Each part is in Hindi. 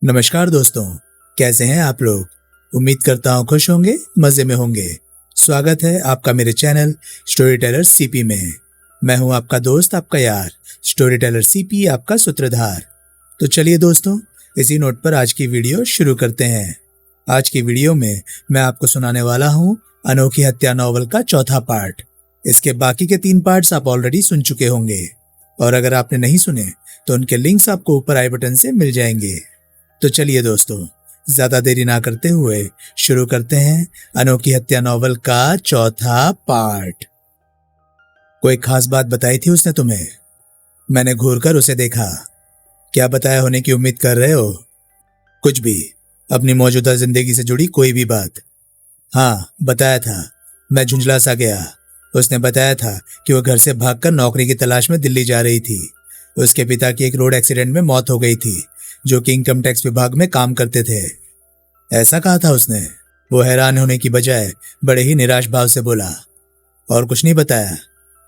नमस्कार दोस्तों, कैसे हैं आप लोग। उम्मीद करता हूँ खुश होंगे, मजे में होंगे। स्वागत है आपका मेरे चैनल स्टोरी टेलर सीपी में। मैं हूँ आपका दोस्त, आपका यार, स्टोरी टेलर सीपी, आपका सूत्रधार। तो चलिए दोस्तों, इसी नोट पर आज की वीडियो शुरू करते हैं। आज की वीडियो में मैं आपको सुनाने वाला हूँ अनोखी हत्या नॉवल का चौथा पार्ट। इसके बाकी के 3 पार्ट्स आप ऑलरेडी सुन चुके होंगे, और अगर आपने नहीं सुने तो उनके लिंक्स आपको ऊपर आई बटन से मिल जाएंगे। तो चलिए दोस्तों, ज्यादा देरी ना करते हुए शुरू करते हैं अनोखी हत्या नॉवल का चौथा पार्ट। कोई खास बात बताई थी उसने तुम्हें? मैंने घूरकर उसे देखा। क्या बताया होने की उम्मीद कर रहे हो? कुछ भी, अपनी मौजूदा जिंदगी से जुड़ी कोई भी बात। हाँ, बताया था। मैं झुंझला सा गया। उसने बताया था कि वो घर से भागकर नौकरी की तलाश में दिल्ली जा रही थी। उसके पिता की एक रोड एक्सीडेंट में मौत हो गई थी, जो कि इनकम टैक्स विभाग में काम करते थे। ऐसा कहा था उसने। वो हैरान होने की बजाय बड़े ही निराश भाव से बोला, और कुछ नहीं बताया?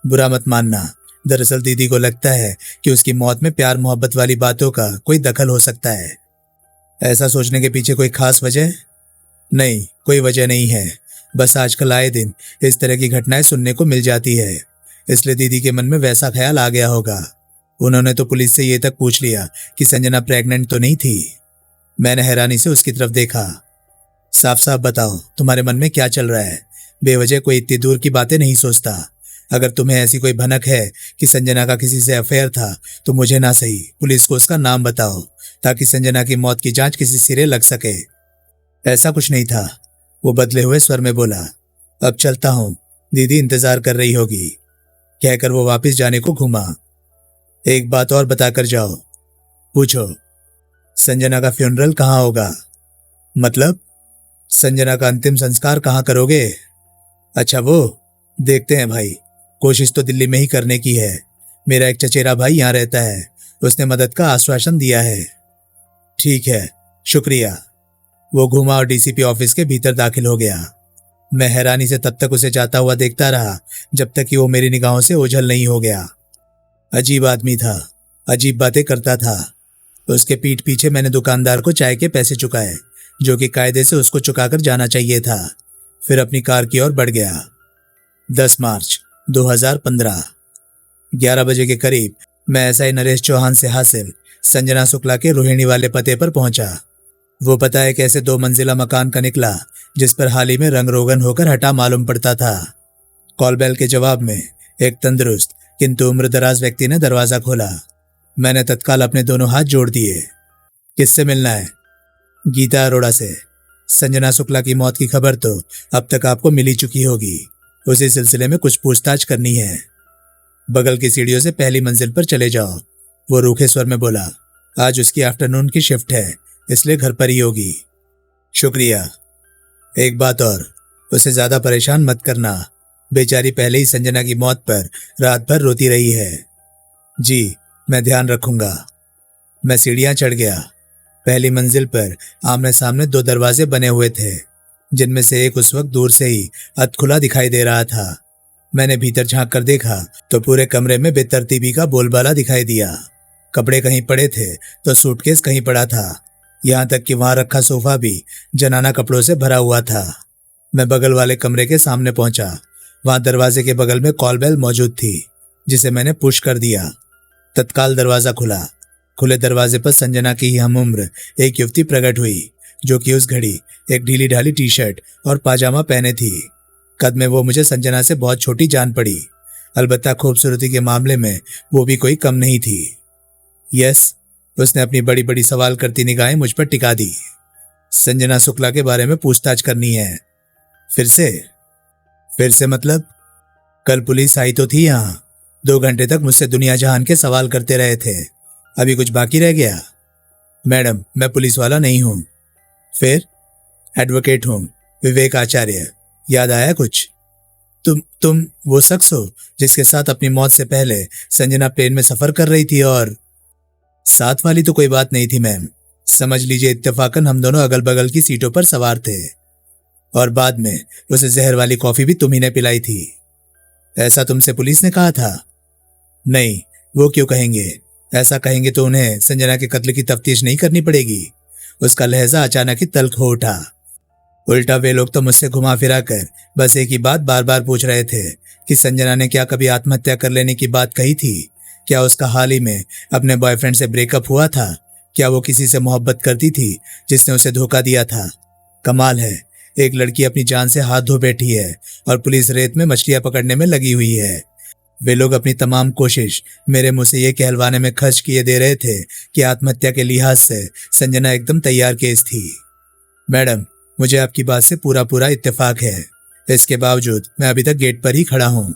बुरा मत मानना, दरअसल दीदी को लगता है कि उसकी मौत में प्यार मोहब्बत वाली बातों का कोई दखल हो सकता है। ऐसा सोचने के पीछे कोई खास वजह? नहीं, कोई वजह नहीं है। बस आजकल आए दिन इस तरह की घटनाएं सुनने को मिल जाती है, इसलिए दीदी के मन में वैसा ख्याल आ गया होगा। उन्होंने तो पुलिस से ये तक पूछ लिया कि संजना प्रेग्नेंट तो नहीं थी। मैंने हैरानी से उसकी तरफ देखा। साफ साफ बताओ, तुम्हारे मन में क्या चल रहा है? बेवजह कोई इतनी दूर की बातें नहीं सोचता। अगर तुम्हें ऐसी कोई भनक है कि संजना का किसी से अफेयर था, तो मुझे ना सही पुलिस को उसका नाम बताओ, ताकि संजना की मौत की जांच किसी सिरे लग सके। ऐसा कुछ नहीं था, वो बदले हुए स्वर में बोला। अब चलता हूँ, दीदी इंतजार कर रही होगी। कहकर वो वापस जाने को घूमा। एक बात और बताकर जाओ। पूछो। संजना का फ्यूनरल कहाँ होगा? मतलब, संजना का अंतिम संस्कार कहाँ करोगे? अच्छा, वो देखते हैं भाई। कोशिश तो दिल्ली में ही करने की है। मेरा एक चचेरा भाई यहाँ रहता है, उसने मदद का आश्वासन दिया है। ठीक है, शुक्रिया। वो घूमा और डीसीपी ऑफिस के भीतर दाखिल हो गया। मैं हैरानी से तब तक उसे जाता हुआ देखता रहा जब तक कि वो मेरी निगाहों से ओझल नहीं हो गया। अजीब आदमी था, अजीब बातें करता था। उसके पीठ पीछे मैंने दुकानदार को चाय के पैसे चुकाए, जो कि कायदे से उसको चुकाकर जाना चाहिए था। फिर अपनी कार की ओर बढ़ गया। 10 मार्च 2015, 11 बजे के करीब मैं एसआई नरेश चौहान से हासिल संजना शुक्ला के रोहिणी वाले पते पर पहुंचा। वो पता एक ऐसे 2 मंजिला मकान का निकला, जिस पर हाल ही में रंग रोगन होकर हटा मालूम पड़ता था। कॉल बेल के जवाब में एक तंदुरुस्त किंतु उम्रदराज व्यक्ति ने दरवाजा खोला। मैंने तत्काल अपने दोनों हाथ जोड़ दिए। किससे मिलना है? गीता अरोड़ा से। संजना शुक्ला की मौत की खबर तो अब तक आपको मिल ही चुकी होगी। उसी सिलसिले में कुछ पूछताछ करनी है। बगल की सीढ़ियों से पहली मंजिल पर चले जाओ। वो रूखे स्वर में बोला। आज उसकी आफ्टरनून की शिफ्ट है, इसलिए घर पर ही होगी। शुक्रिया। एक बात और, उसे ज्यादा परेशान मत करना। बेचारी पहले ही संजना की मौत पर रात भर रोती रही है। जी, मैं ध्यान रखूंगा। मैं सीढ़ियां चढ़ गया। पहली मंजिल पर आमने सामने 2 दरवाजे बने हुए थे, जिनमें से एक उस वक्त दूर से ही अधखुला दिखाई दे रहा था। मैंने भीतर झांक कर देखा तो पूरे कमरे में बेतरतीबी का बोलबाला दिखाई दिया। कपड़े कहीं पड़े थे तो सूटकेस कहीं पड़ा था। यहाँ तक कि वहां रखा सोफा भी जनाना कपड़ों से भरा हुआ था। मैं बगल वाले कमरे के सामने पहुंचा। वहां दरवाजे के बगल में कॉल बेल मौजूद थी, जिसे मैंने पुश कर दिया। तत्काल दरवाजा खुला। खुले दरवाजे पर संजना की ही हम उम्र एक युवती प्रकट हुई, जो कि उस घड़ी एक ढीली ढाली टी शर्ट और पाजामा पहने थी। कद में वो मुझे संजना से बहुत छोटी जान पड़ी, अलबत्ता खूबसूरती के मामले में वो भी कोई कम नहीं थी। यस, उसने अपनी बड़ी बड़ी सवाल करती निगाहें मुझ पर टिका दी। संजना शुक्ला के बारे में पूछताछ करनी है। फिर से? फिर से मतलब? कल पुलिस आई तो थी यहाँ, 2 घंटे तक मुझसे दुनिया जहान के सवाल करते रहे थे। अभी कुछ बाकी रह गया? मैडम, मैं पुलिस वाला नहीं हूं। फिर? एडवोकेट हूं, विवेक आचार्य। याद आया कुछ? तुम वो शख्स हो जिसके साथ अपनी मौत से पहले संजना प्लेन में सफर कर रही थी? और साथ वाली तो कोई बात नहीं थी मैम। समझ लीजिए इत्तेफाकन हम दोनों अगल बगल की सीटों पर सवार थे, और बाद में उसे जहर वाली कॉफी भी तुम ही ने पिलाई थी। ऐसा तुमसे पुलिस ने कहा था? नहीं, वो क्यों कहेंगे? ऐसा कहेंगे तो उन्हें संजना के कत्ल की तफ्तीश नहीं करनी पड़ेगी। उसका लहजा अचानक ही तल्ख हो उठा। उल्टा वे लोग तो मुझसे घुमा फिरा कर बस एक ही बात बार बार पूछ रहे थे कि संजना ने क्या कभी आत्महत्या कर लेने की बात कही थी? क्या उसका हाल ही में अपने बॉयफ्रेंड से ब्रेकअप हुआ था? क्या वो किसी से मोहब्बत करती थी जिसने उसे धोखा दिया था? कमाल है, एक लड़की अपनी जान से हाथ धो बैठी है और पुलिस रेत में मछलियां पकड़ने में लगी हुई है। वे लोग अपनी तमाम कोशिश मेरे मुंह से ये कहलवाने में खर्च किए दे रहे थे कि आत्महत्या के लिहाज से संजना एकदम तैयार केस थी। मैडम, मुझे आपकी बात से पूरा पूरा इत्तेफाक है। इसके बावजूद मैं अभी तक गेट पर ही खड़ा हूं।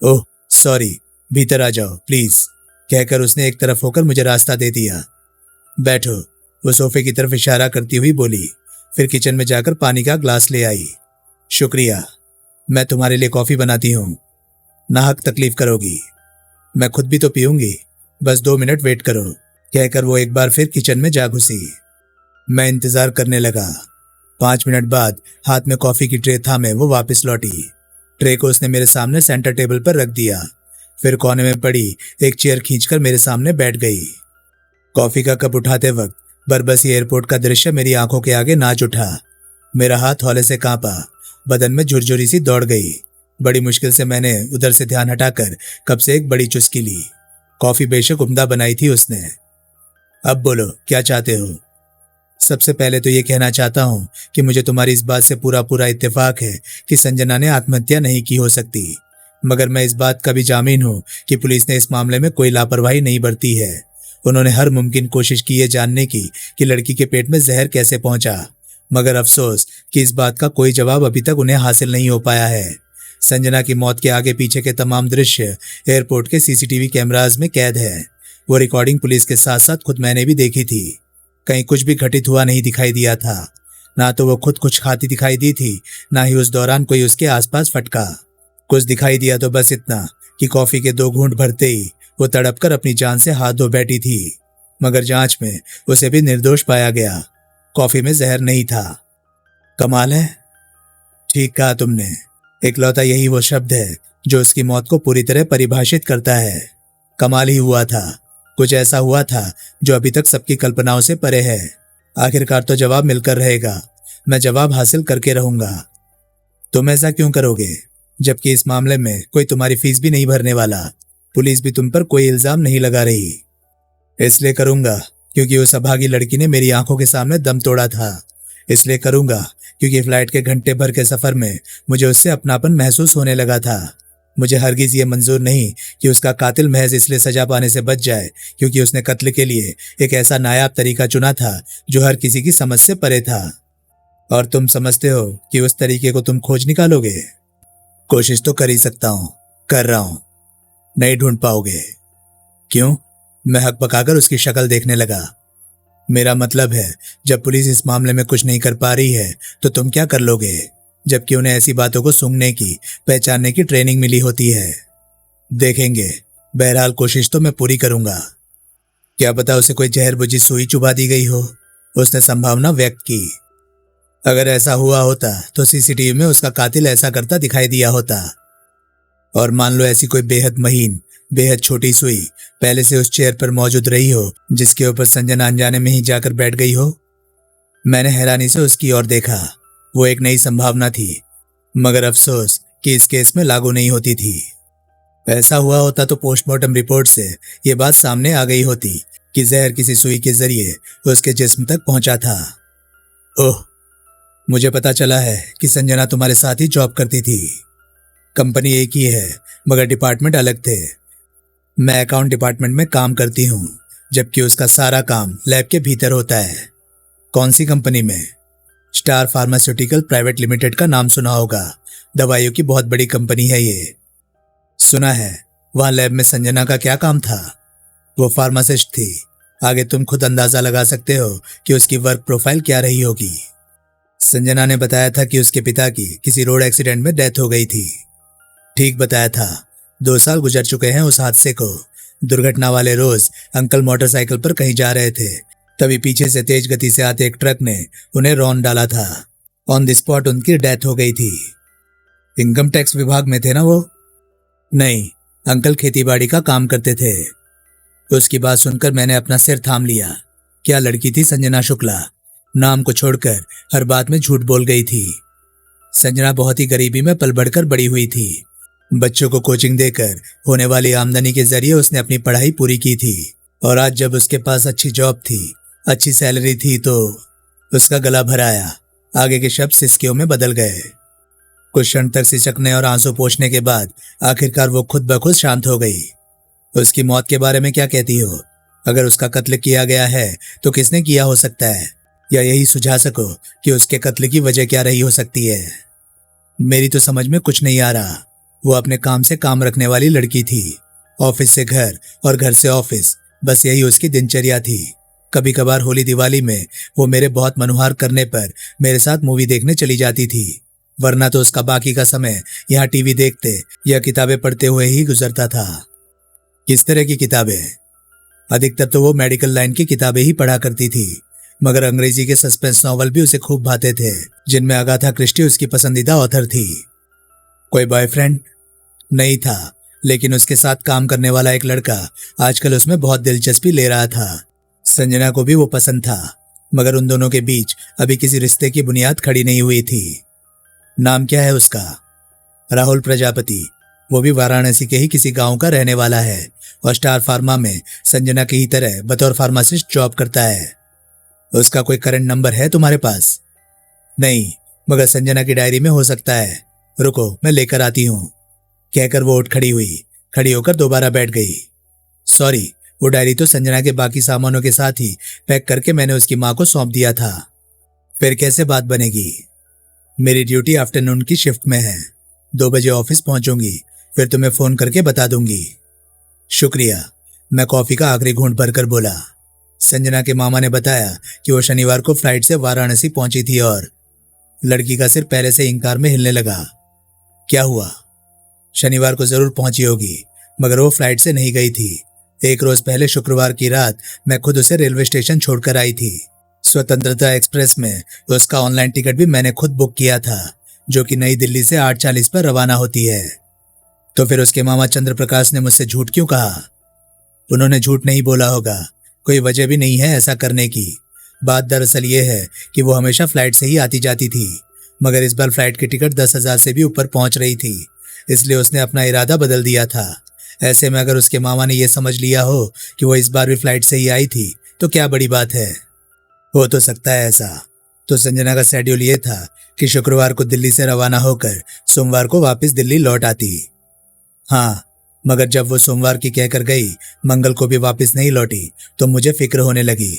ओह सॉरी, भीतर आ जाओ प्लीज, कहकर उसने एक तरफ होकर मुझे रास्ता दे दिया। बैठो, वो सोफे की तरफ इशारा करती हुई बोली। फिर किचन में जाकर पानी का ग्लास ले आई। शुक्रिया, मैं तुम्हारे लिए कॉफी बनाती हूँ। नाहक तकलीफ करोगी? मैं खुद भी तो पीऊंगी, बस 2 मिनट वेट करो, कहकर वो एक बार फिर किचन में जा घुसी। मैं इंतजार करने लगा। 5 मिनट बाद हाथ में कॉफी की ट्रे थामे वो वापस लौटी। ट्रे को उसने मेरे सामने सेंटर टेबल पर रख दिया। फिर कोने में पड़ी एक चेयर खींचकर मेरे सामने बैठ गई। कॉफी का कप उठाते वक्त बरबसी एयरपोर्ट का दृश्य मेरी आंखों के आगे नाच उठा। मेरा हाथ हौले से कांपा, बदन में झुरझुरी सी दौड़ गई। बड़ी मुश्किल से मैंने उधर से ध्यान हटाकर कप से एक बड़ी चुस्की ली। कॉफी बेशक उम्दा बनाई थी उसने। अब बोलो, क्या चाहते हो? सबसे पहले तो ये कहना चाहता हूँ कि मुझे तुम्हारी इस बात से पूरा पूरा इत्तेफाक है कि संजना ने आत्महत्या नहीं की हो सकती, मगर मैं इस बात का भी जामीन हूँ कि पुलिस ने इस मामले में कोई लापरवाही नहीं बरती है। उन्होंने हर मुमकिन कोशिश की है जानने की कि लड़की के पेट में जहर कैसे पहुंचा, मगर अफसोस कि इस बात का कोई जवाब अभी तक उन्हें हासिल नहीं हो पाया है। संजना की मौत के आगे पीछे के तमाम दृश्य एयरपोर्ट के सीसीटीवी कैमराज में कैद है। वो रिकॉर्डिंग पुलिस के साथ साथ खुद मैंने भी देखी थी। कहीं कुछ भी घटित हुआ नहीं दिखाई दिया था। ना तो वो खुद कुछ खाती दिखाई दी थी, ना ही उस दौरान कोई उसके आसपास फटका। कुछ दिखाई दिया तो बस इतना कि कॉफी के 2 घूंट भरते ही वो तड़प कर अपनी जान से हाथ धो बैठी थी, मगर जांच में उसे भी निर्दोष पाया गया। कॉफी में जहर नहीं था। कमाल है। ठीक कहा तुमने, इकलौता यही वो शब्द है जो उसकी मौत को पूरी तरह परिभाषित करता है। कमाल ही हुआ था। कुछ ऐसा हुआ था जो अभी तक सबकी कल्पनाओं से परे है। आखिरकार तो जवाब मिलकर रहेगा। मैं जवाब हासिल करके रहूंगा। तुम ऐसा क्यों करोगे, जबकि इस मामले में कोई तुम्हारी फीस भी नहीं भरने वाला? पुलिस भी तुम पर कोई इल्जाम नहीं लगा रही। इसलिए करूंगा क्योंकि उस अभागी लड़की ने मेरी आंखों के सामने दम तोड़ा था। इसलिए करूंगा क्योंकि फ्लाइट के घंटे भर के सफर में मुझे उससे अपनापन महसूस होने लगा था। मुझे हरगिज ये मंजूर नहीं कि उसका कातिल महज इसलिए सजा पाने से बच जाए क्योंकि उसने कत्ल के लिए एक ऐसा नायाब तरीका चुना था जो हर किसी की समझ से परे था। और तुम समझते हो कि उस तरीके को तुम खोज निकालोगे? कोशिश तो कर ही सकता हूं, कर रहा हूं। नहीं ढूंढ पाओगे। क्यों? मैं हक पकाकर उसकी शक्ल देखने लगा। मेरा मतलब है, जब पुलिस इस मामले में कुछ नहीं कर पा रही है तो तुम क्या कर लोगे, जबकि उन्हें ऐसी बातों को सूंघने की, पहचानने की ट्रेनिंग मिली होती है। देखेंगे। बहरहाल कोशिश तो मैं पूरी करूंगा। क्या पता उसे कोई जहर बुझी सुई चुभा दी गई हो, उसने संभावना व्यक्त की। अगर ऐसा हुआ होता तो सीसीटीवी में उसका कातिल ऐसा करता दिखाई दिया होता। और मान लो ऐसी कोई बेहद महीन, बेहद छोटी सुई पहले से उस चेयर पर मौजूद रही हो जिसके ऊपर संजना अनजाने में ही जाकर बैठ गई हो। मैंने हैरानी से उसकी ओर देखा। वो एक नई संभावना थी, मगर अफसोस कि इस केस में लागू नहीं होती थी। ऐसा हुआ होता तो पोस्टमार्टम रिपोर्ट से ये बात सामने आ गई होती कि जहर किसी सुई के जरिए उसके जिस्म तक पहुंचा था। ओह, मुझे पता चला है कि संजना तुम्हारे साथ ही जॉब करती थी। कंपनी एक ही है मगर डिपार्टमेंट अलग थे। मैं अकाउंट डिपार्टमेंट में काम करती हूँ, जबकि उसका सारा काम लैब के भीतर होता है। कौन सी कंपनी में? स्टार फार्मास्यूटिकल प्राइवेट लिमिटेड का नाम सुना होगा। दवाइयों की बहुत बड़ी कंपनी है ये। सुना है। वहां लैब में संजना का क्या काम था? वो फार्मासिस्ट थी। आगे तुम खुद अंदाजा लगा सकते हो कि उसकी वर्क प्रोफाइल क्या रही होगी। संजना ने बताया था कि उसके पिता की किसी रोड एक्सीडेंट में डेथ हो गई थी। ठीक बताया था। 2 साल गुजर चुके हैं उस हादसे को। दुर्घटना वाले रोज अंकल मोटरसाइकिल पर कहीं जा रहे थे, तभी पीछे से तेज गति से आते एक ट्रक ने उन्हें रौंद डाला था। ऑन द स्पॉट उनकी डेथ हो गई थी। इनकम टैक्स विभाग में थे ना वो? नहीं, अंकल खेतीबाड़ी का काम करते थे। उसकी बात सुनकर मैंने अपना सिर थाम लिया। क्या लड़की थी संजना शुक्ला। नाम को छोड़कर हर बात में झूठ बोल गई थी। संजना बहुत ही गरीबी में पल बढ़कर बड़ी हुई थी। बच्चों को कोचिंग देकर होने वाली आमदनी के जरिए उसने अपनी पढ़ाई पूरी की थी और आज जब उसके पास अच्छी जॉब थी, अच्छी सैलरी थी तो उसका गला भर आया। आगे के शब्द सिसकियों में बदल गए। कुछ क्षण तक सिसकने और आंसू पोंछने के बाद आखिरकार वो खुद ब खुद शांत हो गई। उसकी मौत के बारे में क्या कहती हो? अगर उसका कत्ल किया गया है तो किसने किया हो सकता है, या यही सुझा सको कि उसके कत्ल की वजह क्या रही हो सकती है? मेरी तो समझ में कुछ नहीं आ रहा। वो अपने काम से काम रखने वाली लड़की थी। ऑफिस से घर और घर से ऑफिस, बस यही उसकी दिनचर्या थी। कभी कभार होली दिवाली में वो मेरे बहुत मनोहार करने पर मेरे साथ मूवी देखने चली जाती थी, वरना तो उसका बाकी का समय यहाँ टीवी देखते या किताबें पढ़ते हुए ही गुजरता था। किस तरह की किताबें? अधिकतर तो वो मेडिकल लाइन की किताबें ही पढ़ा करती थी, मगर अंग्रेजी के सस्पेंस नॉवल भी उसे खूब भाते थे, जिनमें अगाथा क्रिस्टी उसकी पसंदीदा ऑथर थी। कोई बॉयफ्रेंड? नहीं था, लेकिन उसके साथ काम करने वाला एक लड़का आजकल उसमें बहुत दिलचस्पी ले रहा था। संजना को भी वो पसंद था, मगर उन दोनों के बीच अभी किसी रिश्ते की बुनियाद खड़ी नहीं हुई थी। नाम क्या है उसका? राहुल प्रजापति। वो भी वाराणसी के ही किसी गांव का रहने वाला है और स्टार फार्मा में संजना की ही तरह बतौर फार्मासिस्ट जॉब करता है। उसका कोई करंट नंबर है तुम्हारे पास? नहीं, मगर संजना की डायरी में हो सकता है। रुको, मैं लेकर आती हूँ, कहकर वो उठ खड़ी हुई। खड़ी होकर दोबारा बैठ गई। सॉरी, वो डायरी तो संजना के बाकी सामानों के साथ ही पैक करके मैंने उसकी माँ को सौंप दिया था। फिर कैसे बात बनेगी? मेरी ड्यूटी आफ्टरनून की शिफ्ट में है। 2 बजे ऑफिस पहुंचूंगी, फिर तुम्हें फोन करके बता दूंगी। शुक्रिया, मैं कॉफी का आखिरी घूंट भरकर बोला। संजना के मामा ने बताया कि वो शनिवार को फ्लाइट से वाराणसी पहुंची थी और लड़की का सिर पहले से इंकार में हिलने लगा। क्या हुआ? शनिवार को जरूर पहुंची होगी, मगर वो फ्लाइट से नहीं गई थी। एक रोज पहले शुक्रवार की रात मैं खुद उसे रेलवे स्टेशन छोड़कर आई थी। स्वतंत्रता एक्सप्रेस में उसका ऑनलाइन टिकट भी मैंने खुद बुक किया था, जो कि नई दिल्ली से 8:40 पर रवाना होती है। तो फिर उसके मामा चंद्र प्रकाश ने मुझसे झूठ क्यों कहा? उन्होंने झूठ नहीं बोला होगा, कोई वजह भी नहीं है ऐसा करने की। बात दरअसल ये है कि वो हमेशा फ्लाइट से ही आती जाती थी, मगर इस बार फ्लाइट की टिकट 10,000 से भी ऊपर पहुंच रही थी, इसलिए उसने अपना इरादा बदल दिया था। ऐसे में अगर उसके मामा ने यह समझ लिया हो कि वो इस बार भी फ्लाइट से ही आई थी तो क्या बड़ी बात है। हो तो सकता है ऐसा। तो संजना का शेड्यूल ये था कि शुक्रवार को दिल्ली से रवाना होकर सोमवार को वापस दिल्ली लौट आती। हाँ, मगर जब वो सोमवार की कहकर गई, मंगल को भी वापस नहीं लौटी, तो मुझे फिक्र होने लगी।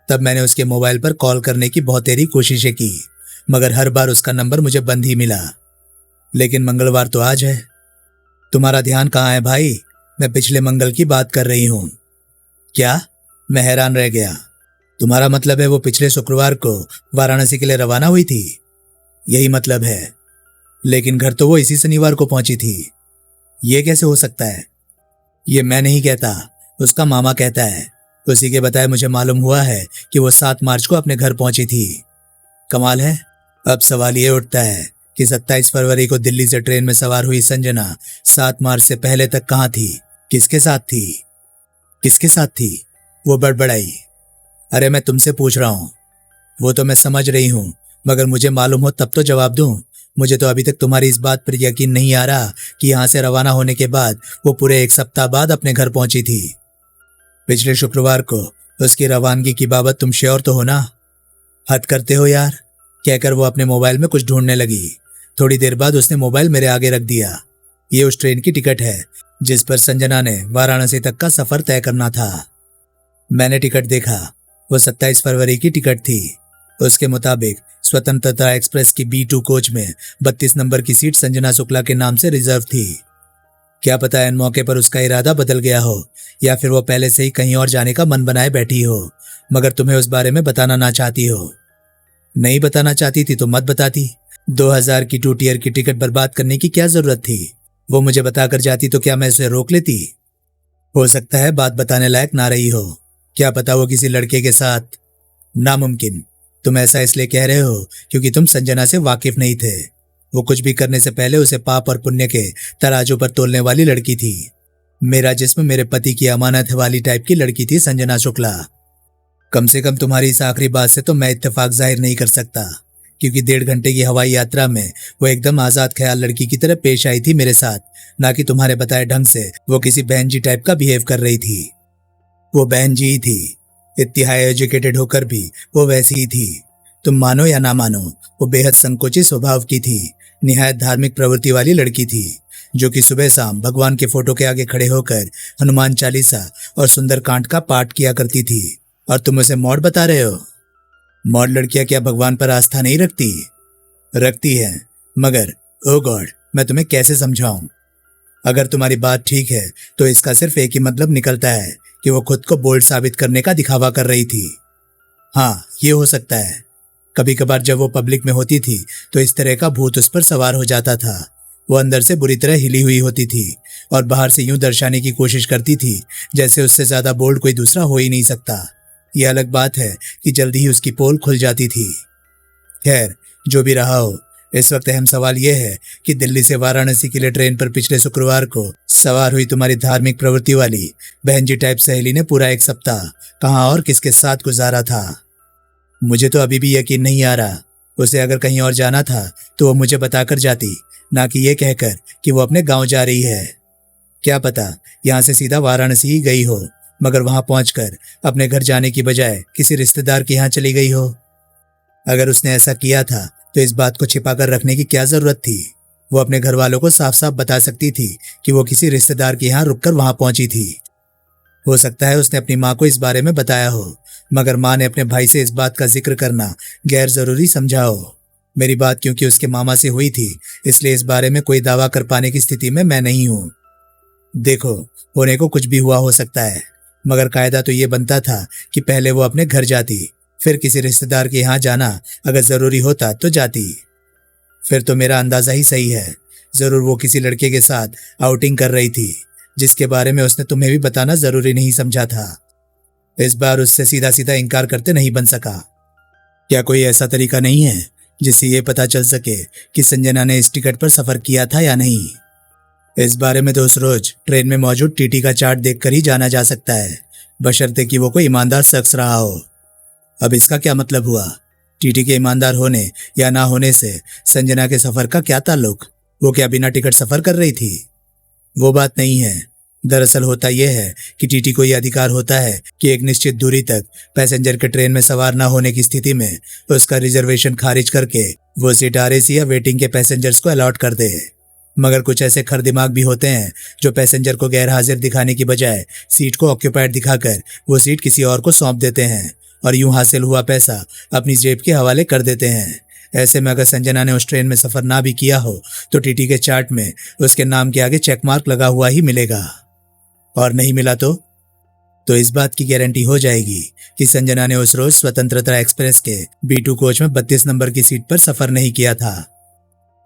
तब मैंने उसके मोबाइल पर कॉल करने की बहुत तेरी कोशिशें की, मगर हर बार उसका नंबर मुझे बंद ही मिला। लेकिन मंगलवार तो आज है। तुम्हारा ध्यान कहाँ है भाई? मैं पिछले मंगल की बात कर रही हूँ। क्या? मैं हैरान रह गया। तुम्हारा मतलब है वो पिछले शुक्रवार को वाराणसी के लिए रवाना हुई थी? यही मतलब है, लेकिन घर तो वो इसी शनिवार को पहुंची थी। ये कैसे हो सकता है? ये मैं नहीं कहता, उसका मामा कहता है। उसी के बताए मुझे मालूम हुआ है कि वो 7 मार्च को अपने घर पहुंची थी। कमाल है। अब सवाल ये उठता है कि 27 फरवरी को दिल्ली से ट्रेन में सवार हुई संजना 7 मार्च से पहले तक कहाँ थी? किसके साथ थी? किसके साथ थी? वो बड़बड़ाई। अरे मैं तुमसे पूछ रहा हूँ। वो तो मैं समझ रही हूँ, मगर मुझे मालूम हो तब तो जवाब दूं। मुझे तो अभी तक तुम्हारी इस बात पर यकीन नहीं आ रहा कि यहाँ से रवाना होने के बाद वो पूरे 1 सप्ताह बाद अपने घर पहुंची थी। पिछले शुक्रवार को उसकी रवानगी की बाबत तुम श्योर तो हो ना? हद करते हो यार, कहकर वो अपने मोबाइल में कुछ ढूंढने लगी। थोड़ी देर बाद उसने मोबाइल मेरे आगे रख दिया। ये उस ट्रेन की टिकट है जिस पर संजना ने वाराणसी तक का सफर तय करना था। मैंने टिकट देखा, वो 27 फरवरी की टिकट थी। उसके मुताबिक स्वतंत्रता एक्सप्रेस की B2 कोच में 32 नंबर की सीट संजना शुक्ला के नाम से रिजर्व थी। क्या पता इन मौके पर उसका इरादा बदल गया हो, या फिर वो पहले से ही कहीं और जाने का मन बनाए बैठी हो, मगर तुम्हें उस बारे में बताना ना चाहती हो। नहीं बताना चाहती थी तो मत बताती। 2000 की 2 टियर की टिकट बर्बाद करने की क्या जरूरत थी? वो मुझे बताकर जाती तो क्या मैं उसे रोक लेती? हो सकता है बात बताने लायक ना रही हो, क्या पता वो किसी लड़के के साथ। नामुमकिन। तुम ऐसा इसलिए कह रहे हो क्योंकि तुम संजना से वाकिफ नहीं थे। वो कुछ भी करने से पहले उसे पाप और पुण्य के तराजू पर तोलने वाली लड़की थी। मेरा जिस्म मेरे पति की अमानत वाली टाइप की लड़की थी संजना शुक्ला। कम से कम तुम्हारी इस आखिरी बात से तो मैं इत्तेफाक जाहिर नहीं कर सकता, क्योंकि 1.5 घंटे की हवाई यात्रा में वो एकदम आजाद ख्याल लड़की की तरह पेश आई थी मेरे साथ, ना कि तुम्हारे बताए ढंग से वो किसी बहन जी टाइप का बिहेव कर रही थी। वो बहन जी ही थी, इतनी हाई एजुकेटेड होकर भी वो वैसी ही थी। तुम मानो या ना मानो, वो बेहद संकोची स्वभाव की थी, निहायत धार्मिक प्रवृत्ति वाली लड़की थी, जो कि सुबह शाम भगवान के फोटो के आगे खड़े होकर हनुमान चालीसा और सुंदरकांड का पाठ किया करती थी। और तुम उसे मॉड बता रहे हो? मॉड लड़कियां क्या भगवान पर आस्था नहीं रखती? रखती है, मगर ओ गॉड, मैं तुम्हें कैसे समझाऊं? अगर तुम्हारी बात ठीक है तो इसका सिर्फ एक ही मतलब निकलता है कि वो खुद को बोल्ड साबित करने का दिखावा कर रही थी। हाँ, ये हो सकता है। कभी कभार जब वो पब्लिक में होती थी तो इस तरह का भूत उस पर सवार हो जाता था। वो अंदर से बुरी तरह हिली हुई होती थी और बाहर से यूं दर्शाने की कोशिश करती थी जैसे उससे ज्यादा बोल्ड कोई दूसरा हो ही नहीं सकता। यह अलग बात है कि जल्दी ही उसकी पोल खुल जाती थी। खैर, जो भी रहा हो, इस वक्त अहम सवाल यह है कि दिल्ली से वाराणसी के लिए ट्रेन पर पिछले शुक्रवार को सवार हुई तुम्हारी धार्मिक प्रवृत्ति वाली बहन जी टाइप सहेली ने पूरा एक सप्ताह कहाँ और किसके साथ गुजारा था? मुझे तो अभी भी यकीन नहीं आ रहा। उसे अगर कहीं और जाना था तो वो मुझे बताकर जाती, ना कि ये कहकर कि वो अपने गांव जा रही है। क्या पता यहाँ से सीधा वाराणसी ही गई हो, मगर वहां पहुंचकर अपने घर जाने की बजाय किसी रिश्तेदार के यहाँ चली गई हो। अगर उसने ऐसा किया था तो इस बात को छिपाकर रखने की क्या जरूरत थी? वो अपने घर वालों को साफ साफ बता सकती थी कि वो किसी रिश्तेदार के यहाँ रुककर वहां पहुंची थी। हो सकता है उसने अपनी माँ को इस बारे में बताया हो, मगर माँ ने अपने भाई से इस बात का जिक्र करना गैर जरूरी समझा हो। मेरी बात क्योंकि उसके मामा से हुई थी, इसलिए इस बारे में कोई दावा कर पाने की स्थिति में मैं नहीं हूँ। देखो, होने को कुछ भी हुआ हो सकता है, मगर कायदा तो ये बनता था कि पहले वो अपने घर जाती, फिर किसी रिश्तेदार के यहाँ जाना अगर जरूरी होता तो जाती। फिर तो मेरा अंदाजा ही सही है। जरूर वो किसी लड़के के साथ आउटिंग कर रही थी, जिसके बारे में उसने तुम्हें भी बताना जरूरी नहीं समझा था। इस बार उससे सीधा सीधा इनकार करते नहीं बन सका। क्या कोई ऐसा तरीका नहीं है जिससे ये पता चल सके कि संजना ने इस टिकट पर सफर किया था या नहीं? इस बारे में तो उस रोज ट्रेन में मौजूद टीटी का चार्ट देखकर ही जाना जा सकता है, बशर्ते कि वो कोई ईमानदार शख्स रहा हो। अब इसका क्या मतलब हुआ? टीटी के ईमानदार होने या ना होने से संजना के सफर का क्या ताल्लुक? वो क्या बिना टिकट सफर कर रही थी? वो बात नहीं है। दरअसल होता यह है कि टीटी को यह अधिकार होता है कि एक निश्चित दूरी तक पैसेंजर के ट्रेन में सवार न होने की स्थिति में उसका रिजर्वेशन खारिज करके वो सीट आरएसी या वेटिंग के पैसेंजर्स को अलॉट कर दे। मगर कुछ ऐसे खर दिमाग भी होते हैं जो पैसेंजर को गैर हाजिर दिखाने की बजाय सीट को ऑक्यूपाइड दिखाकर वो सीट किसी और को सौंप देते हैं और यूं हासिल हुआ पैसा अपनी जेब के हवाले कर देते हैं। ऐसे में अगर संजना ने उस ट्रेन में सफर ना भी किया हो तो टीटी के चार्ट में उसके नाम के आगे चेक मार्क लगा हुआ ही मिलेगा। और नहीं मिला तो इस बात की गारंटी हो जाएगी कि संजना ने उस रोज स्वतंत्रता एक्सप्रेस के B2 कोच में 32 नंबर की सीट पर सफर नहीं किया था।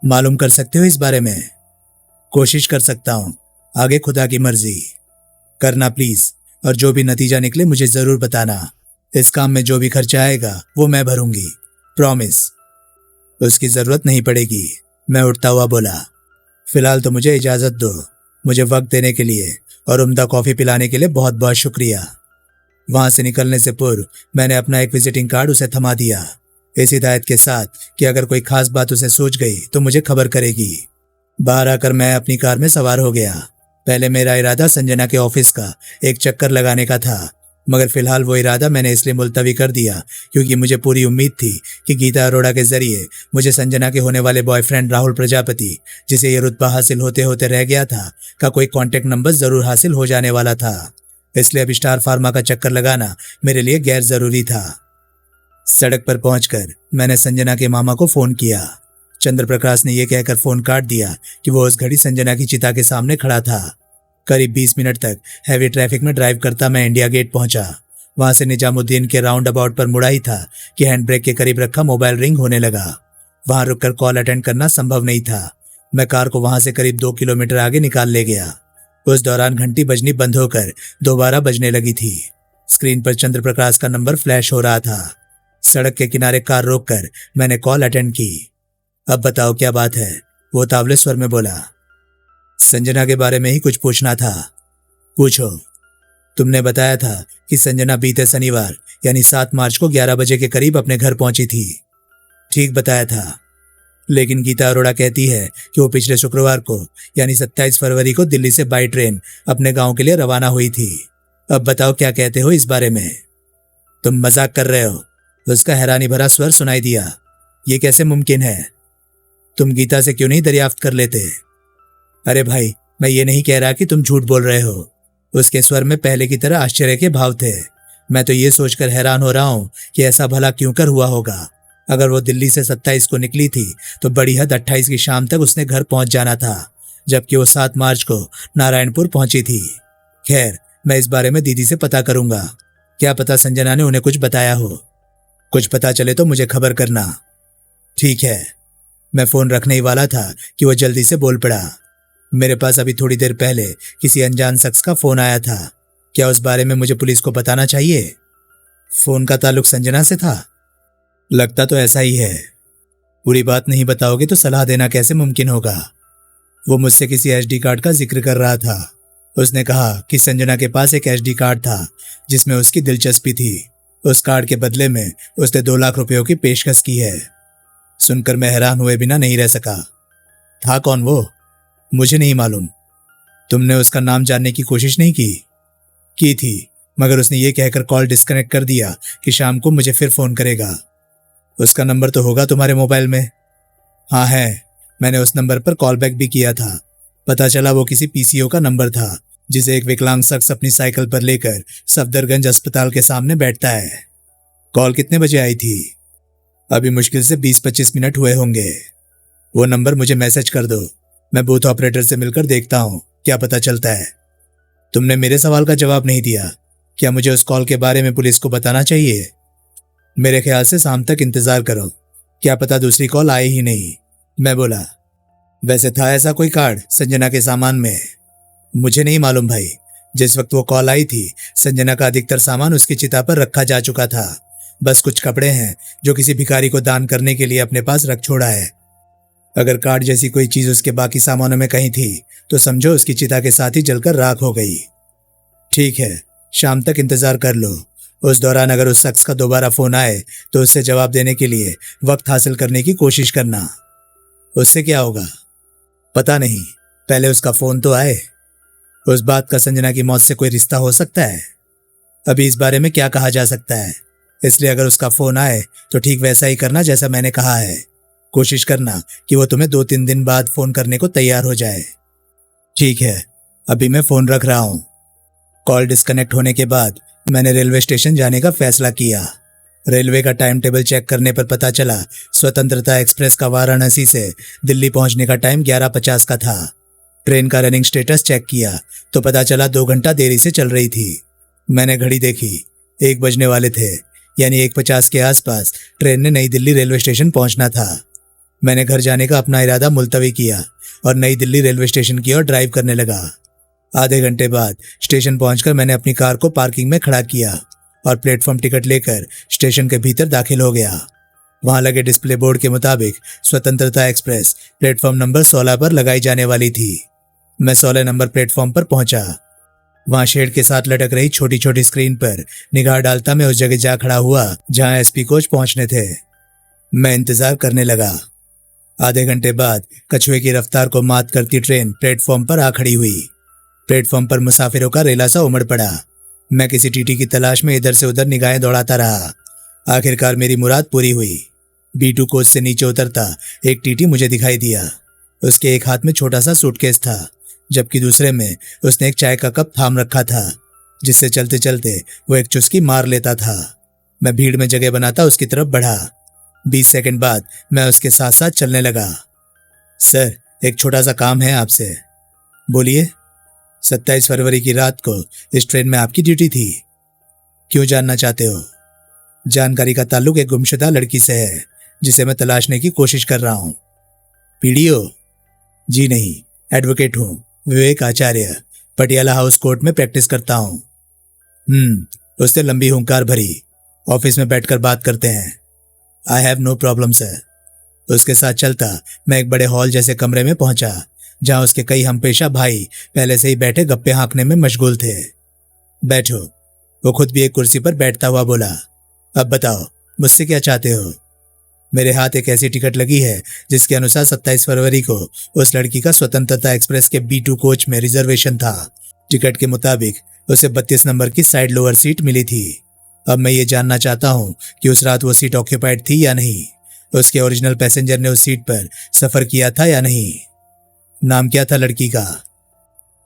मालूम कर सकते हो इस बारे में? कोशिश कर सकता हूं, आगे खुदा की मर्जी। करना प्लीज, और जो भी नतीजा निकले मुझे जरूर बताना। इस काम में जो भी खर्चा आएगा वो मैं भरूंगी, प्रॉमिस। उसकी जरूरत नहीं पड़ेगी, मैं उठता हुआ बोला। फिलहाल तो मुझे इजाजत दो। मुझे वक्त देने के लिए और उम्दा कॉफी पिलाने के लिए बहुत बहुत शुक्रिया। वहां से निकलने से पूर्व मैंने अपना एक विजिटिंग कार्ड उसे थमा दिया, इस हिदायत के साथ कि अगर कोई खास बात उसे सूझ गई तो मुझे खबर करेगी। बाहर आकर मैं अपनी कार में सवार हो गया। पहले मेरा इरादा संजना के ऑफिस का एक चक्कर लगाने का था, मगर फिलहाल वो इरादा मैंने इसलिए मुलतवी कर दिया क्योंकि मुझे पूरी उम्मीद थी कि गीता अरोड़ा के जरिए मुझे संजना के होने वाले बॉयफ्रेंड राहुल प्रजापति, जिसे ये रुतबा हासिल होते होते रह गया था, का कोई कांटेक्ट नंबर जरूर हासिल हो जाने वाला था। इसलिए अब स्टार फार्मा का चक्कर लगाना मेरे लिए गैर जरूरी था। सड़क पर पहुंचकर मैंने संजना के मामा को फोन किया। चंद्र प्रकाश ने यह कहकर फोन काट दिया कि वो उस घड़ी संजना की चिता के सामने खड़ा था। करीब 20 मिनट तक हैवी ट्रैफिक में ड्राइव करता मैं इंडिया गेट पहुंचा। वहां से निजामुद्दीन के राउंड अबाउट पर मुड़ा ही था कि हैंड ब्रेक के करीब रखा मोबाइल रिंग होने लगा। वहां रुककर कॉल अटेंड करना संभव नहीं था। मैं कार को वहां से करीब 2 किलोमीटर आगे निकाल ले गया। उस दौरान घंटी बजनी बंद होकर दोबारा बजने लगी थी। स्क्रीन पर चंद्र प्रकाश का नंबर फ्लैश हो रहा था। सड़क के किनारे कार रोककर मैंने कॉल अटेंड की। अब बताओ क्या बात है? वो तावले स्वर में बोला। संजना के बारे में ही कुछ पूछना था। पूछो। तुमने बताया था कि संजना बीते शनिवार यानी 7 मार्च को 11 बजे के करीब अपने घर पहुंची थी। ठीक बताया था। लेकिन गीता अरोड़ा कहती है कि वो पिछले शुक्रवार को यानी 27 फरवरी को दिल्ली से बाई ट्रेन अपने गांव के लिए रवाना हुई थी। अब बताओ क्या कहते हो इस बारे में? तुम मजाक कर रहे हो? उसका हैरानी भरा स्वर सुनाई दिया। ये कैसे मुमकिन है? तुम गीता से क्यों नहीं दरियाफ्त कर लेते? अरे भाई, मैं ये नहीं कह रहा कि तुम झूठ बोल रहे हो। उसके स्वर में पहले की तरह आश्चर्य के भाव थे। मैं तो ये सोचकर हैरान हो रहा हूं कि ऐसा भला क्यों कर हुआ होगा। अगर वो दिल्ली से 27 को निकली थी तो बड़ी हद 28 की शाम तक उसने घर पहुंच जाना था, जबकि वो 7 मार्च को नारायणपुर पहुंची थी। खैर, मैं इस बारे में दीदी से पता करूंगा। क्या पता संजना ने उन्हें कुछ बताया हो। कुछ पता चले तो मुझे खबर करना। ठीक है। मैं फोन रखने ही वाला था कि वो जल्दी से बोल पड़ा। मेरे पास अभी थोड़ी देर पहले किसी अनजान शख्स का फोन आया था। क्या उस बारे में मुझे पुलिस को बताना चाहिए? फोन का ताल्लुक संजना से था? लगता तो ऐसा ही है। पूरी बात नहीं बताओगे तो सलाह देना कैसे मुमकिन होगा? वो मुझसे किसी एसडी कार्ड का जिक्र कर रहा था। उसने कहा कि संजना के पास एक एसडी कार्ड था जिसमें उसकी दिलचस्पी थी। उस कार्ड के बदले में उसने 2 लाख रुपयों की पेशकश की है। सुनकर मैं हैरान हुए बिना नहीं रह सका। था कौन वो? मुझे नहीं मालूम। तुमने उसका नाम जानने की कोशिश नहीं की? की थी, मगर उसने ये कहकर कॉल डिस्कनेक्ट कर दिया कि शाम को मुझे फिर फोन करेगा। उसका नंबर तो होगा तुम्हारे मोबाइल में? हाँ है। मैंने उस नंबर पर कॉल बैक भी किया था। पता चला वो किसी पीसीओ का नंबर था जिसे एक विकलांग शख्स अपनी साइकिल पर लेकर सफदरगंज अस्पताल के सामने बैठता है। कॉल कितने बजे आई थी? अभी मुश्किल से 20-25 मिनट हुए होंगे। वो नंबर मुझे मैसेज कर दो। मैं बूथ ऑपरेटर से मिलकर देखता हूँ क्या पता चलता है। तुमने मेरे सवाल का जवाब नहीं दिया। क्या मुझे उस कॉल के बारे में पुलिस को बताना चाहिए? मेरे ख्याल से शाम तक इंतजार करो, क्या पता दूसरी कॉल आए ही नहीं। मैं बोला, वैसे था ऐसा कोई कार्ड संजना के सामान में? मुझे नहीं मालूम भाई। जिस वक्त वो कॉल आई थी संजना का अधिकतर सामान उसकी चिता पर रखा जा चुका था। बस कुछ कपड़े हैं जो किसी भिखारी को दान करने के लिए अपने पास रख छोड़ा है। अगर कार्ड जैसी कोई चीज उसके बाकी सामानों में कहीं थी तो समझो उसकी चिता के साथ ही जलकर राख हो गई। ठीक है, शाम तक इंतजार कर लो। उस दौरान अगर उस शख्स का दोबारा फोन आए तो उससे जवाब देने के लिए वक्त हासिल करने की कोशिश करना। उससे क्या होगा? पता नहीं, पहले उसका फोन तो आए। उस बात का संजना की मौत से कोई रिश्ता हो सकता है? अभी इस बारे में क्या कहा जा सकता है, इसलिए अगर उसका फोन आए तो ठीक वैसा ही करना जैसा मैंने कहा है। कोशिश करना कि वो तुम्हें 2-3 दिन बाद फोन करने को तैयार हो जाए। ठीक है, अभी मैं फोन रख रहा हूं। कॉल डिस्कनेक्ट होने के बाद मैंने रेलवे स्टेशन जाने का फैसला किया। रेलवे का टाइम टेबल चेक करने पर पता चला स्वतंत्रता एक्सप्रेस का वाराणसी से दिल्ली पहुंचने का टाइम 11:50 का था। ट्रेन का रनिंग स्टेटस चेक किया तो पता चला 2 घंटा देरी से चल रही थी। मैंने घड़ी देखी, 1 बजने वाले थे, यानी 1:50 के आसपास ट्रेन ने नई दिल्ली रेलवे स्टेशन पहुंचना था। मैंने घर जाने का अपना इरादा मुलतवी किया और नई दिल्ली रेलवे स्टेशन की ओर ड्राइव करने लगा। आधे घंटे बाद स्टेशन पहुंचकर मैंने अपनी कार को पार्किंग में खड़ा किया और प्लेटफॉर्म टिकट लेकर स्टेशन के भीतर दाखिल हो गया। वहां लगे डिस्प्ले बोर्ड के मुताबिक स्वतंत्रता एक्सप्रेस प्लेटफॉर्म नंबर 16 पर लगाई जाने वाली थी। मैं 16 नंबर प्लेटफॉर्म पर पहुंचा। वहां शेड के साथ लटक रही छोटी छोटी स्क्रीन पर निगाह डालता मैं उस जगह जा खड़ा हुआ जहां एसपी कोच पहुंचने थे। मैं इंतजार करने लगा। आधे घंटे बाद कछुए की रफ्तार को मात करती ट्रेन प्लेटफॉर्म पर आ खड़ी हुई। प्लेटफॉर्म पर मुसाफिरों का रेला सा उमड़ पड़ा। मैं किसी टीटी की तलाश में इधर से उधर निगाहें दौड़ाता रहा। आखिरकार मेरी मुराद पूरी हुई। B2 कोच से नीचे उतरता एक टीटी मुझे दिखाई दिया। उसके एक हाथ में छोटा सा सूटकेस था, जबकि दूसरे में उसने एक चाय का कप थाम रखा था, जिससे चलते चलते वो एक चुस्की मार लेता था। मैं भीड़ में जगह बनाता उसकी तरफ बढ़ा। 20 सेकंड बाद मैं उसके साथ साथ चलने लगा। सर, एक छोटा सा काम है आपसे। बोलिए। 27 फरवरी की रात को इस ट्रेन में आपकी ड्यूटी थी। क्यों जानना चाहते हो? जानकारी का ताल्लुक एक गुमशुदा लड़की से है जिसे मैं तलाशने की कोशिश कर रहा हूं। पीडीओ? जी नहीं, एडवोकेट हूं, विवेक आचार्य। पटियाला हाउस कोर्ट में प्रैक्टिस करता हूं। उसने लंबी हुंकार भरी। ऑफिस में बैठकर बात करते हैं। I have no problem sir. उसके साथ चलता मैं एक बड़े हॉल जैसे कमरे में पहुंचा जहां उसके कई हमपेशा भाई पहले से ही बैठे गप्पे हाँकने में मशगूल थे। बैठो। वो खुद भी एक कुर्सी पर बैठता हुआ बोला। अब बताओ, मुझसे क्या चाहते हो? मेरे हाथ एक ऐसी टिकट लगी है जिसके अनुसार 27 फरवरी को उस लड़की का स्वतंत्रता एक्सप्रेस के B2 कोच में रिजर्वेशन था। टिकट के मुताबिक उसे 32 नंबर की साइड लोअर सीट मिली थी। अब मैं ये जानना चाहता हूँ कि उस रात वो सीट ऑक्यूपाइड थी या नहीं। उसके ओरिजिनल पैसेंजर ने उस सीट पर सफर किया था या नहीं। नाम क्या था लड़की का?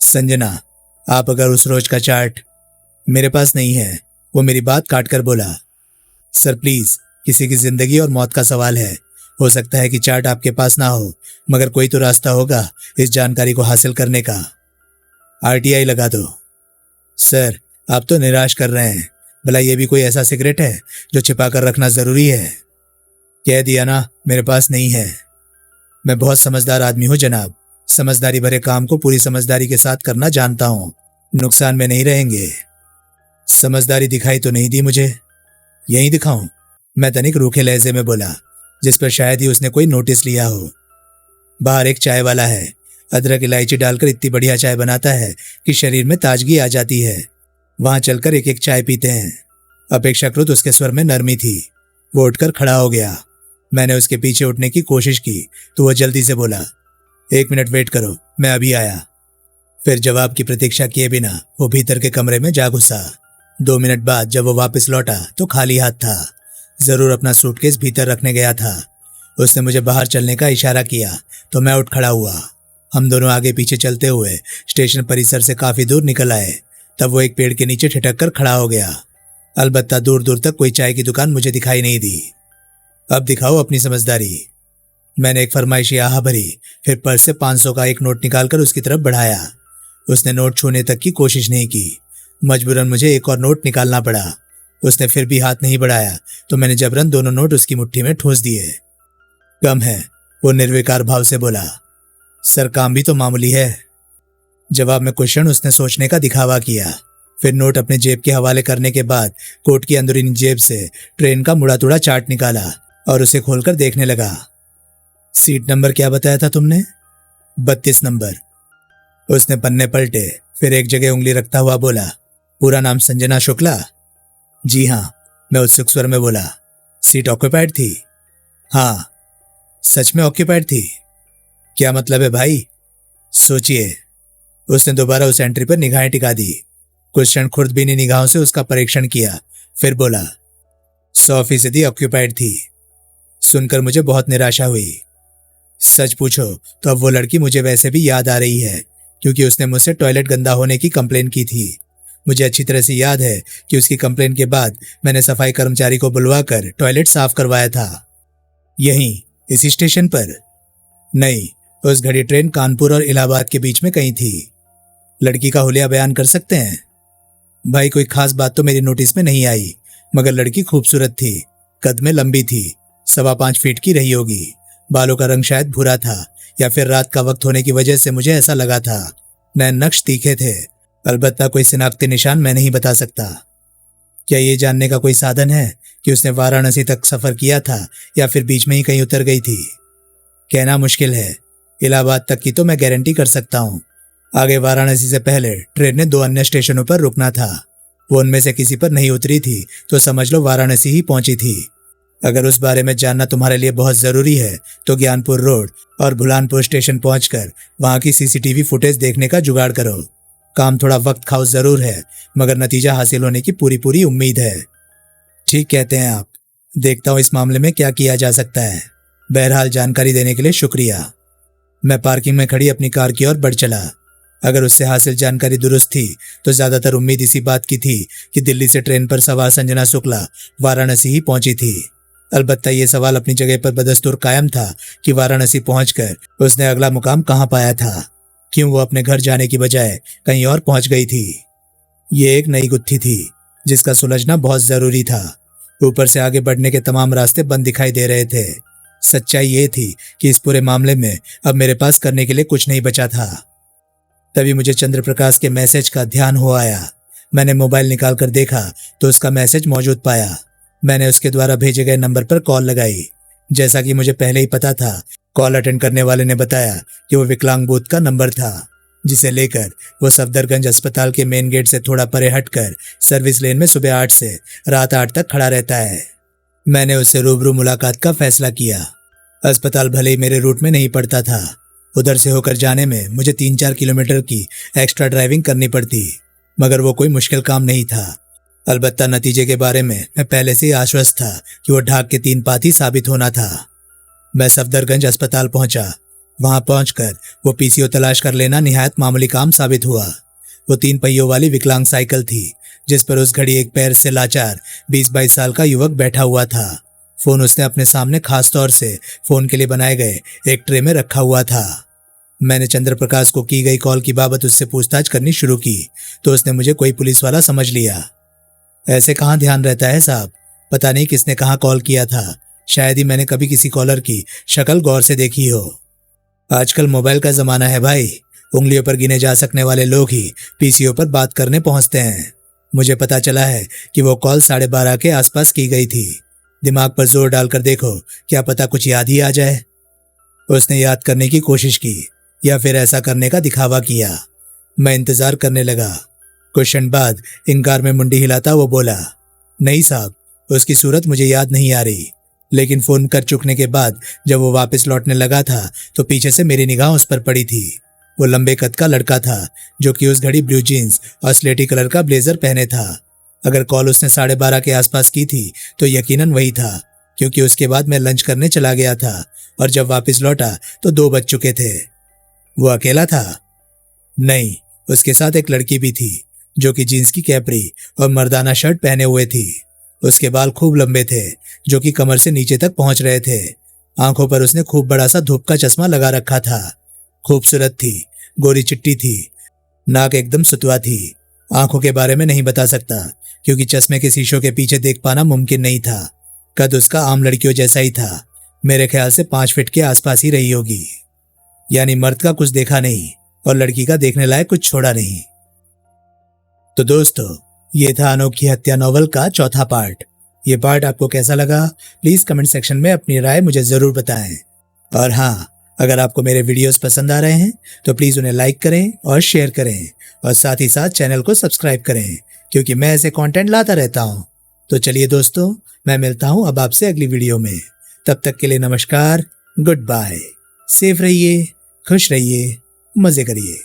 संजना। आप अगर उस रोज का चार्ट? मेरे पास नहीं है। वो मेरी बात काट कर बोला। सर प्लीज, किसी की जिंदगी और मौत का सवाल है। हो सकता है कि चार्ट आपके पास ना हो, मगर कोई तो रास्ता होगा इस जानकारी को हासिल करने का। RTI लगा दो। सर, आप तो निराश कर रहे हैं। भला ये भी कोई ऐसा सिगरेट है जो छिपा कर रखना जरूरी है? कह दिया ना, मेरे पास नहीं है। मैं बहुत समझदार आदमी हूँ जनाब। समझदारी भरे काम को पूरी समझदारी के साथ करना जानता हूँ। नुकसान में नहीं रहेंगे। समझदारी दिखाई तो नहीं दी मुझे। यहीं दिखाऊं? मैं तनिक रूखे लहजे में बोला, जिस पर शायद ही उसने कोई नोटिस लिया हो। बाहर एक चाय वाला है। अदरक इलायची डालकर इतनी बढ़िया चाय बनाता है कि शरीर में ताजगी आ जाती है। वहां चलकर एक एक चाय पीते हैं। अपेक्षाकृत उसके स्वर में नरमी थी। वो उठकर खड़ा हो गया। मैंने उसके पीछे उठने की कोशिश की तो वह जल्दी से बोला, 1 मिनट वेट करो, मैं अभी आया। फिर जवाब की प्रतीक्षा किए बिना वो भीतर के कमरे में जा घुसा। 2 मिनट बाद जब वो वापस लौटा तो खाली हाथ था। जरूर अपना सूटकेस भीतर रखने गया था। उसने मुझे बाहर चलने का इशारा किया तो मैं उठ खड़ा हुआ। हम दोनों आगे पीछे चलते हुए स्टेशन परिसर से काफी दूर निकल आए। तब वो एक पेड़ के नीचे ठिठक कर खड़ा हो गया। अलबत्ता दूर दूर तक कोई चाय की दुकान मुझे दिखाई नहीं दी। अब दिखाओ अपनी समझदारी। मैंने एक फरमाइशी आह भरी, फिर पर्स से 500 का एक नोट निकालकर उसकी तरफ बढ़ाया। उसने नोट छूने तक की कोशिश नहीं की। मजबूरन मुझे एक और नोट निकालना पड़ा। उसने फिर भी हाथ नहीं बढ़ाया तो मैंने जबरन दोनों नोट उसकी मुट्ठी में ठूंस दिए। कम है, वो निर्विकार भाव से बोला। सर, काम भी तो मामूली है। जवाब में कुछ क्षण उसने सोचने का दिखावा किया। फिर नोट अपने जेब के हवाले करने के बाद कोट की अंदरूनी जेब से ट्रेन का मुड़ा तुड़ा चार्ट निकाला और उसे खोलकर देखने लगा। सीट नंबर क्या बताया था तुमने? 32 नंबर। उसने पन्ने पलटे, फिर एक जगह उंगली रखता हुआ बोला, पूरा नाम संजना शुक्ला? जी हाँ, मैं उत्सुक स्वर में बोला। सीट ऑक्यूपाइड थी? हाँ। सच में ऑक्यूपाइड थी? क्या मतलब है भाई? सोचिए। उसने दोबारा उस एंट्री पर निगाहें टिका दी। कुछ क्षण खुर्दबीनी निगाहों से उसका परीक्षण किया, फिर बोला, 100% ऑक्यूपाइड थी। सुनकर मुझे बहुत निराशा हुई। सच पूछो तो अब वो लड़की मुझे वैसे भी याद आ रही है, क्योंकि उसने मुझसे टॉयलेट गंदा होने की कंप्लेन की थी। मुझे अच्छी तरह से याद है कि उसकी कंप्लेन के बाद मैंने सफाई कर्मचारी को बुलवाकर टॉयलेट साफ करवाया था। यहीं, इसी स्टेशन पर? नहीं, उस घड़ी ट्रेन कानपुर और इलाहाबाद के बीच में कहीं थी। लड़की का हुलिया बयान कर सकते हैं? भाई, कोई खास बात तो मेरी नोटिस में नहीं आई, मगर लड़की खूबसूरत थी, कद में लंबी थी, 5.25 फीट की रही होगी। बालों का रंग शायद भूरा था, या फिर रात का वक्त होने की वजह से मुझे ऐसा लगा था। नैन नक्श तीखे थे। अलबत्ता कोई शिनाख्ती निशान मैं नहीं बता सकता। क्या ये जानने का कोई साधन है कि उसने वाराणसी तक सफर किया था या फिर बीच में ही कहीं उतर गई थी? कहना मुश्किल है। इलाहाबाद तक की तो मैं गारंटी कर सकता हूँ। आगे वाराणसी से पहले ट्रेन ने 2 अन्य स्टेशनों पर रुकना था। वो उनमें से किसी पर नहीं उतरी थी तो समझ लो वाराणसी ही पहुंची थी। अगर उस बारे में जानना तुम्हारे लिए बहुत जरूरी है तो ज्ञानपुर रोड और भुलानपुर स्टेशन पहुंचकर वहां की CCTV फुटेज देखने का जुगाड़ करो। काम थोड़ा वक्त खाओ जरूर है, मगर नतीजा हासिल होने की पूरी पूरी उम्मीद है। ठीक कहते हैं आप। देखता हूँ इस मामले में क्या किया जा सकता है। बहरहाल, जानकारी देने के लिए शुक्रिया। मैं पार्किंग में खड़ी अपनी कार की ओर बढ़ चला। अगर उससे हासिल जानकारी दुरुस्त थी तो ज्यादातर उम्मीद इसी बात की थी कि दिल्ली से ट्रेन पर सवार संजना शुक्ला वाराणसी ही पहुंची थी। अलबत्ता ये सवाल अपनी जगह पर बदस्तूर कायम था कि वाराणसी पहुंचकर उसने अगला मुकाम कहां पाया था। क्यों वो अपने घर जाने की बजाय कहीं और पहुंच गई थी? ये एक नई गुत्थी थी जिसका सुलझना बहुत जरूरी था। ऊपर से आगे बढ़ने के तमाम रास्ते बंद दिखाई दे रहे थे। सच्चाई ये थी कि इस पूरे मामले में अब मेरे पास करने के लिए कुछ नहीं बचा था। तभी मुझे चंद्रप्रकाश के मैसेज का ध्यान हो आया। मैंने मोबाइल निकालकर देखा तो उसका मैसेज मौजूद पाया। मैंने उसके द्वारा भेजे गए नंबर पर कॉल लगाई। जैसा कि मुझे पहले ही पता था, कॉल अटेंड करने वाले ने बताया कि वो विकलांग बूथ का नंबर था। जिसे लेकर वो सफदरगंज अस्पताल के मेन गेट से थोड़ा परे हटकर सर्विस लेन में सुबह 8 से रात 8 तक खड़ा रहता है। मैंने उससे रूबरू मुलाकात का फैसला किया। अस्पताल भले ही मेरे रूट में नहीं पड़ता था, उधर से होकर जाने में मुझे 3-4 किलोमीटर की एक्स्ट्रा ड्राइविंग करनी पड़ती, मगर वो कोई मुश्किल काम नहीं था। अलबत्ता नतीजे के बारे में मैं पहले से ही आश्वस्त था कि वो ढाक के 3 पात ही साबित होना था। मैं सफदरगंज अस्पताल पहुंचा। वहां पहुंचकर वो पीसीओ तलाश कर लेना निहायत मामूली काम साबित हुआ। वो 3 पहियों वाली विकलांग साइकिल थी, जिस पर उस घड़ी एक पैर से लाचार 20-22 साल का युवक बैठा हुआ था। फोन उसने अपने सामने खास तौर से फोन के लिए बनाए गए एक ट्रे में रखा हुआ था। मैंने चंद्र प्रकाश को की गई कॉल की बाबत उससे पूछताछ करनी शुरू की तो उसने मुझे कोई पुलिस वाला समझ लिया। ऐसे कहाँ ध्यान रहता है साहब, पता नहीं किसने कहाँ कॉल किया था, शायद ही मैंने कभी किसी कॉलर की शक्ल गौर से देखी हो। आजकल मोबाइल का जमाना है भाई, उंगलियों पर गिने जा सकने वाले लोग ही पीसीओ पर बात करने पहुंचते हैं। मुझे पता चला है कि वो कॉल 12:30 के आसपास की गई थी। दिमाग पर जोर डालकर देखो, क्या पता कुछ याद ही आ जाए। उसने याद करने की कोशिश की या फिर ऐसा करने का दिखावा किया। मैं इंतजार करने लगा। कुछ क्षण बाद इनकार में मुंडी हिलाता वो बोला, नहीं साहब, उसकी सूरत मुझे याद नहीं आ रही। लेकिन फोन कर चुकने के बाद जब वो वापस लौटने लगा था तो पीछे से मेरी निगाह उस पर पड़ी थी। वो लंबे कद का लड़का था जो कि उस घड़ी ब्लू जीन्स और स्लेटी कलर का ब्लेजर पहने था। अगर कॉल उसने 12:30 के आसपास की थी तो यकीनन वही था, क्योंकि उसके बाद मैं लंच करने चला गया था और जब वापस लौटा तो 2 बज चुके थे। वो अकेला था? नहीं, उसके साथ एक लड़की भी थी जो कि जीन्स की कैपरी और मर्दाना शर्ट पहने हुए थी। उसके बाल खूब लंबे थे जो कि कमर से नीचे तक पहुंच रहे थे। आंखों पर उसने खूब बड़ा सा धूप का चश्मा लगा रखा था। खूबसूरत थी, गोरी चिट्टी थी, नाक एकदम सुतवा थी। आंखों के बारे में नहीं बता सकता क्योंकि चश्मे के शीशों के पीछे देख पाना मुमकिन नहीं था। कद उसका आम लड़कियों जैसा ही था, मेरे ख्याल से 5 फीट के आसपास ही रही होगी। यानी मर्द का कुछ देखा नहीं और लड़की का देखने लायक कुछ छोड़ा नहीं। तो दोस्तों, ये था अनोखी हत्या नॉवल का चौथा पार्ट। ये पार्ट आपको कैसा लगा प्लीज कमेंट सेक्शन में अपनी राय मुझे जरूर बताएं। और हाँ, अगर आपको मेरे वीडियोस पसंद आ रहे हैं तो प्लीज उन्हें लाइक करें और शेयर करें और साथ ही साथ चैनल को सब्सक्राइब करें, क्योंकि मैं ऐसे कंटेंट लाता रहता हूँ। तो चलिए दोस्तों, मैं मिलता हूँ अब आपसे अगली वीडियो में। तब तक के लिए नमस्कार, गुड बाय। सेफ रहिए, खुश रहिए, मजे करिए।